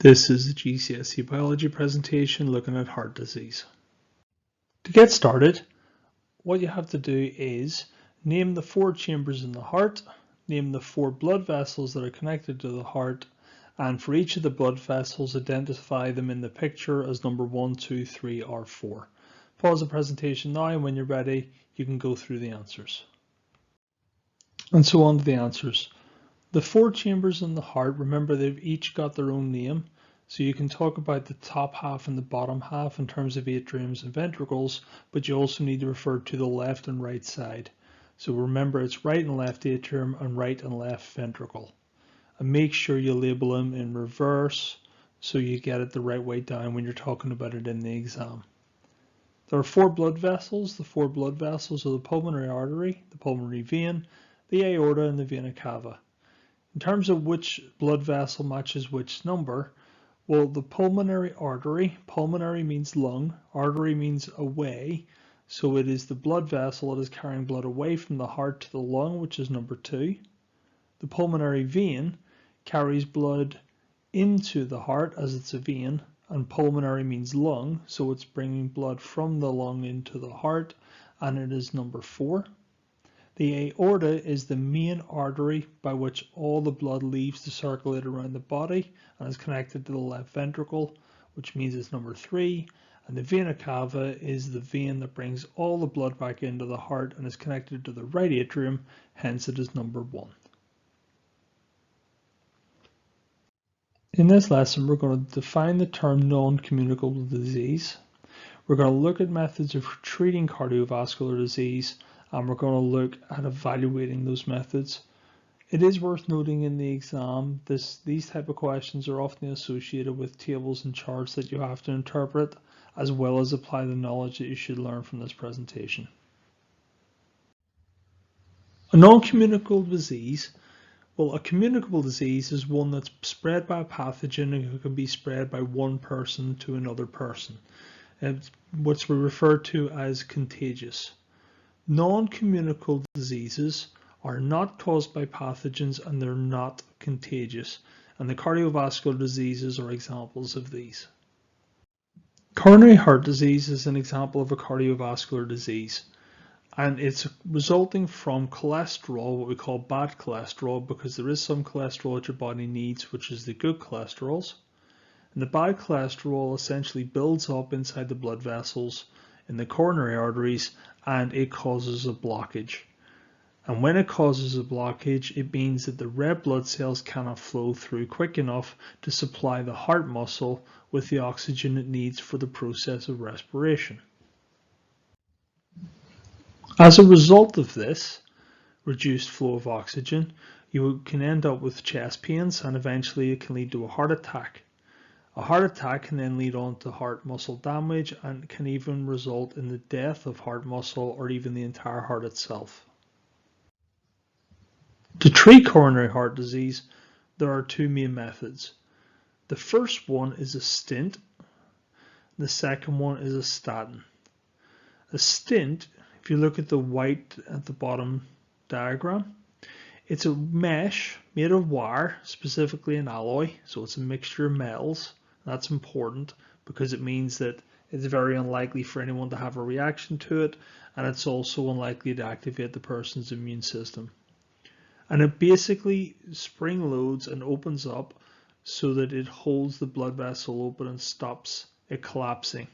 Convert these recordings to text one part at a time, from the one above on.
This is the GCSE biology presentation looking at heart disease. To get started, what you have to do is name the 4 chambers in the heart, name the 4 blood vessels that are connected to the heart, and for each of the blood vessels identify them in the picture as number 1, 2, 3 or 4. Pause the presentation now, and when you're ready you can go through the answers. And so on to the answers. The 4 chambers in the heart, remember they've each got their own name. So you can talk about the top half and the bottom half in terms of atriums and ventricles, but you also need to refer to the left and right side. So remember it's right and left atrium and right and left ventricle. And make sure you label them in reverse so you get it the right way down when you're talking about it in the exam. There are 4 blood vessels. The 4 blood vessels are the pulmonary artery, the pulmonary vein, the aorta, and the vena cava. In terms of which blood vessel matches which number, well, the pulmonary artery, pulmonary means lung, artery means away, so it is the blood vessel that is carrying blood away from the heart to the lung, which is number 2. The pulmonary vein carries blood into the heart as it's a vein, and pulmonary means lung, so it's bringing blood from the lung into the heart, and it is number 4. The aorta is the main artery by which all the blood leaves to circulate around the body and is connected to the left ventricle, which means it's number 3. And the vena cava is the vein that brings all the blood back into the heart and is connected to the right atrium, hence it is number 1. In this lesson, we're going to define the term non-communicable disease. We're going to look at methods of treating cardiovascular disease, and we're going to look at evaluating those methods. It is worth noting in the exam, these type of questions are often associated with tables and charts that you have to interpret, as well as apply the knowledge that you should learn from this presentation. A non-communicable disease, well, a communicable disease is one that's spread by a pathogen and can be spread by one person to another person. It's what we refer to as contagious. Non-communicable diseases are not caused by pathogens and they're not contagious, and the cardiovascular diseases are examples of these. Coronary heart disease is an example of a cardiovascular disease, and it's resulting from cholesterol, what we call bad cholesterol, because there is some cholesterol that your body needs, which is the good cholesterols, and the bad cholesterol essentially builds up inside the blood vessels in the coronary arteries, and it causes a blockage. And when it causes a blockage, it means that the red blood cells cannot flow through quick enough to supply the heart muscle with the oxygen it needs for the process of respiration. As a result of this reduced flow of oxygen, you can end up with chest pains, and eventually it can lead to a heart attack. A heart attack can then lead on to heart muscle damage and can even result in the death of heart muscle or even the entire heart itself. To treat coronary heart disease, there are 2 main methods. The first one is a stent. The second one is a statin. A stent, if you look at the white at the bottom diagram, it's a mesh made of wire, specifically an alloy, so it's a mixture of metals. That's important because it means that it's very unlikely for anyone to have a reaction to it, and it's also unlikely to activate the person's immune system. And it basically spring loads and opens up so that it holds the blood vessel open and stops it collapsing.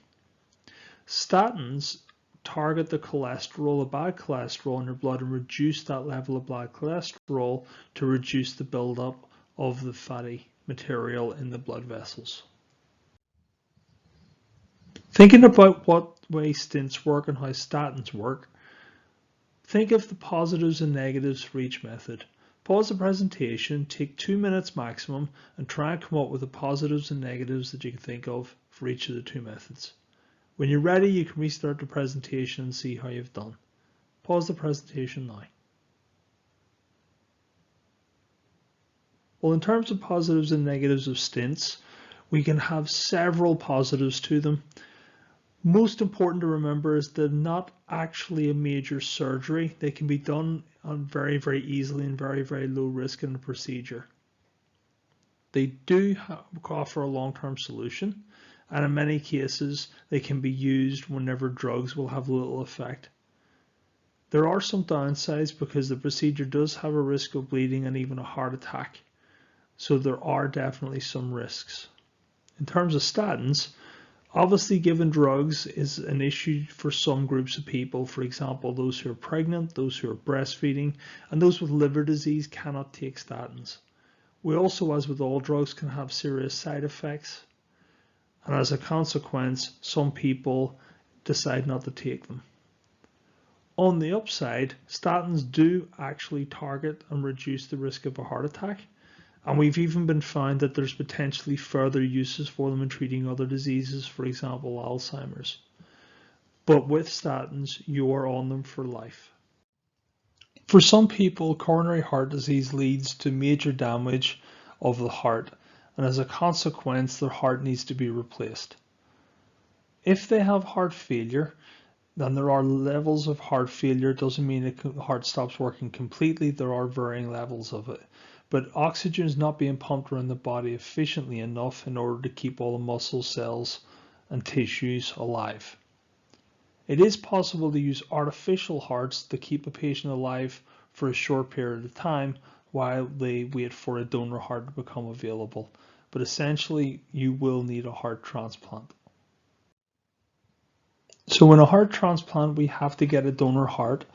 Statins target the cholesterol, the bad cholesterol in your blood, and reduce that level of bad cholesterol to reduce the buildup of the fatty material in the blood vessels. Thinking about what way stents work and how statins work, think of the positives and negatives for each method. Pause the presentation, take 2 minutes maximum, and try and come up with the positives and negatives that you can think of for each of the 2 methods. When you're ready, you can restart the presentation and see how you've done. Pause the presentation now. Well, in terms of positives and negatives of stents, we can have several positives to them. Most important to remember is they're not actually a major surgery. They can be done very, very easily and very, very low risk in the procedure. They do offer a long-term solution, and in many cases they can be used whenever drugs will have little effect. There are some downsides because the procedure does have a risk of bleeding and even a heart attack, so there are definitely some risks. In terms of statins, obviously giving drugs is an issue for some groups of people. For example, those who are pregnant, those who are breastfeeding, and those with liver disease cannot take statins. We also, as with all drugs, can have serious side effects, and as a consequence, some people decide not to take them. On the upside, statins do actually target and reduce the risk of a heart attack, and we've even been found that there's potentially further uses for them in treating other diseases, for example, Alzheimer's. But with statins, you are on them for life. For some people, coronary heart disease leads to major damage of the heart, and as a consequence, their heart needs to be replaced. If they have heart failure, then there are levels of heart failure. It doesn't mean the heart stops working completely. There are varying levels of it. But oxygen is not being pumped around the body efficiently enough in order to keep all the muscle cells and tissues alive. It is possible to use artificial hearts to keep a patient alive for a short period of time while they wait for a donor heart to become available. But essentially, you will need a heart transplant. So in a heart transplant, we have to get a donor heart.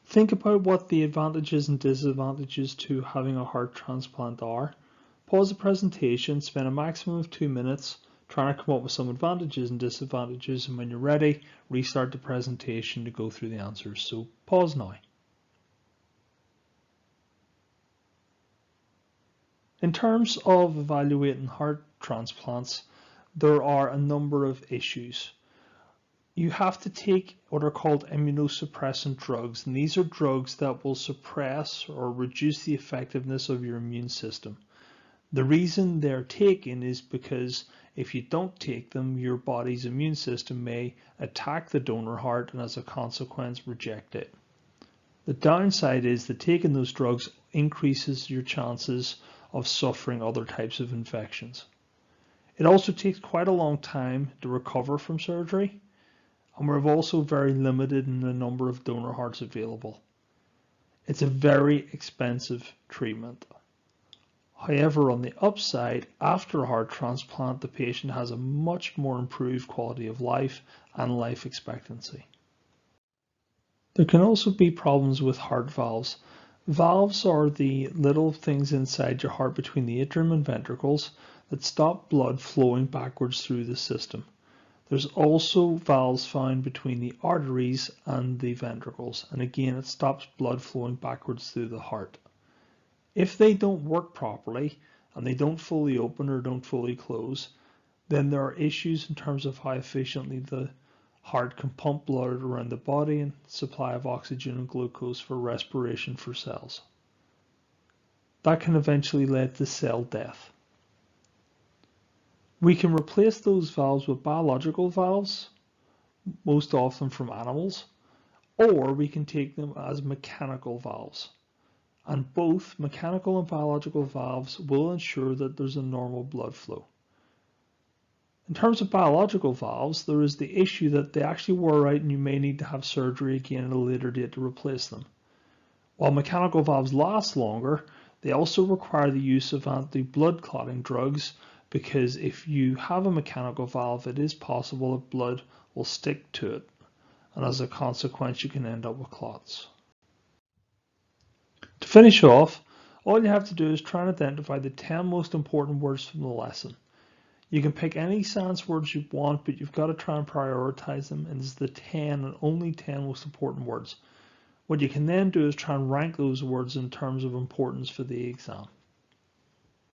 Think about what the advantages and disadvantages to having a heart transplant are. Pause the presentation, spend a maximum of 2 minutes trying to come up with some advantages and disadvantages, and when you're ready, restart the presentation to go through the answers. So pause now. In terms of evaluating heart transplants, there are a number of issues. You have to take what are called immunosuppressant drugs, and these are drugs that will suppress or reduce the effectiveness of your immune system. The reason they're taken is because if you don't take them, your body's immune system may attack the donor heart and as a consequence reject it. The downside is that taking those drugs increases your chances of suffering other types of infections. It also takes quite a long time to recover from surgery, and we're also very limited in the number of donor hearts available. It's a very expensive treatment. However, on the upside, after a heart transplant, the patient has a much more improved quality of life and life expectancy. There can also be problems with heart valves. Valves are the little things inside your heart between the atrium and ventricles that stop blood flowing backwards through the system. There's also valves found between the arteries and the ventricles, and again it stops blood flowing backwards through the heart. If they don't work properly and they don't fully open or don't fully close, then there are issues in terms of how efficiently the heart can pump blood around the body and supply of oxygen and glucose for respiration for cells. That can eventually lead to cell death. We can replace those valves with biological valves, most often from animals, or we can take them as mechanical valves. And both mechanical and biological valves will ensure that there's a normal blood flow. In terms of biological valves, there is the issue that they actually wear out and you may need to have surgery again at a later date to replace them. While mechanical valves last longer, they also require the use of anti-blood clotting drugs, because if you have a mechanical valve, it is possible that blood will stick to it, and as a consequence you can end up with clots. To finish off, all you have to do is try and identify the 10 most important words from the lesson. You can pick any science words you want, but you've got to try and prioritize them, and it's the 10 and only 10 most important words. What you can then do is try and rank those words in terms of importance for the exam.